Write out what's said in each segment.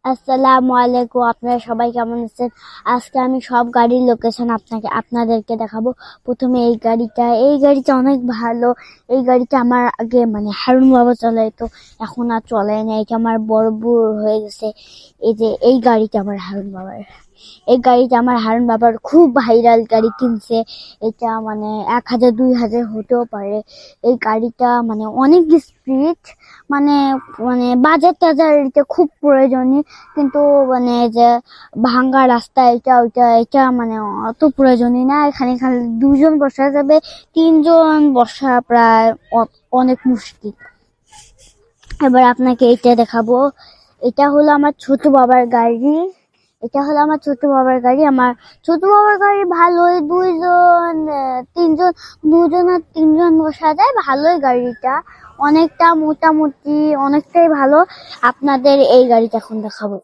আসসালামু আলাইকুম। আপনারা সবাই কেমন আছেন? আজকে আমি সব গাড়ির লোকেশন আপনাদেরকে দেখাবো। প্রথমে এই গাড়িটা অনেক ভালো। এই গাড়িটা আমার আগে হারুন বাবা চালাইতো, এখন আর চলে না। এটা আমার বড় হয়ে গেছে। এই যে এই গাড়িটা আমার হারুন বাবার। এই গাড়িটা আমার হারুন বাবার খুব ভাইরাল গাড়ি কিনছে। এটা 1000-2000 হতেও পারে। এই গাড়িটা অনেক স্পিড, মানে মানে বাজার টাজার এটা খুব প্রয়োজনীয়, কিন্তু যে ভাঙ্গা রাস্তা এটা অত প্রয়োজনীয় না। এখানে খালি 2জন বসা যাবে, 3জন বসা প্রায় অনেক মুশকিল। এবার আপনাকে এটা দেখাবো। এটা হলো আমার ছোট বাবার গাড়ি। আমার ছোট বাবার গাড়ি ভালোই, 2জন আর 3জন বসা যায়, ভালোই গাড়িটা। অনেকটা মোটামুটি অনেকটাই ভালো। আপনাদের এই গাড়িটা এখন দেখাবো।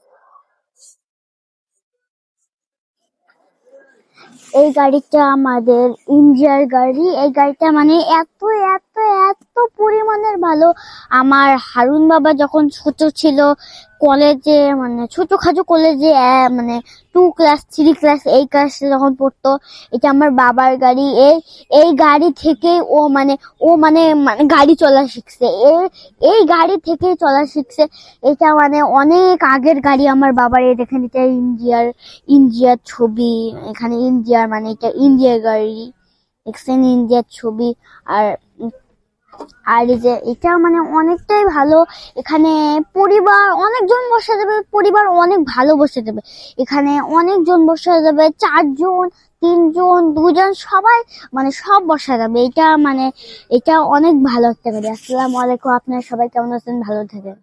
এই গাড়িটা আমাদের ইন্ডিয়ার গাড়ি। এই গাড়িটা এত এত এত পরিমাণের ভালো। আমার হারুন বাবা যখন ছোট ছিল, কলেজে ছোটখাটো কলেজে 2 ক্লাস 3 ক্লাস এই ক্লাসে যখন পড়তো, এটা আমার বাবার গাড়ি। এই গাড়ি থেকে ও গাড়ি চলা শিখছে। এই গাড়ি থেকেই চলা শিখছে। এটা অনেক আগের গাড়ি আমার বাবার। এই দেখেন, এটা ইন্ডিয়ার ছবি। এখানে ইন্ডিয়ার এটা ইন্ডিয়ার গাড়ি, দেখছেন, ইন্ডিয়ার ছবি। আর আর এই যে এটা অনেকটাই ভালো। এখানে পরিবার অনেকজন বসে যাবে, পরিবার অনেক ভালো বসে যাবে। এখানে অনেকজন বসে যাবে, 4জন 3জন 2জন সবাই সব বসা যাবে। এটা এটা অনেক ভালো একটা গাড়ি। আসসালামু আলাইকুম। আপনারা সবাই কেমন আছেন? ভালো থাকেন।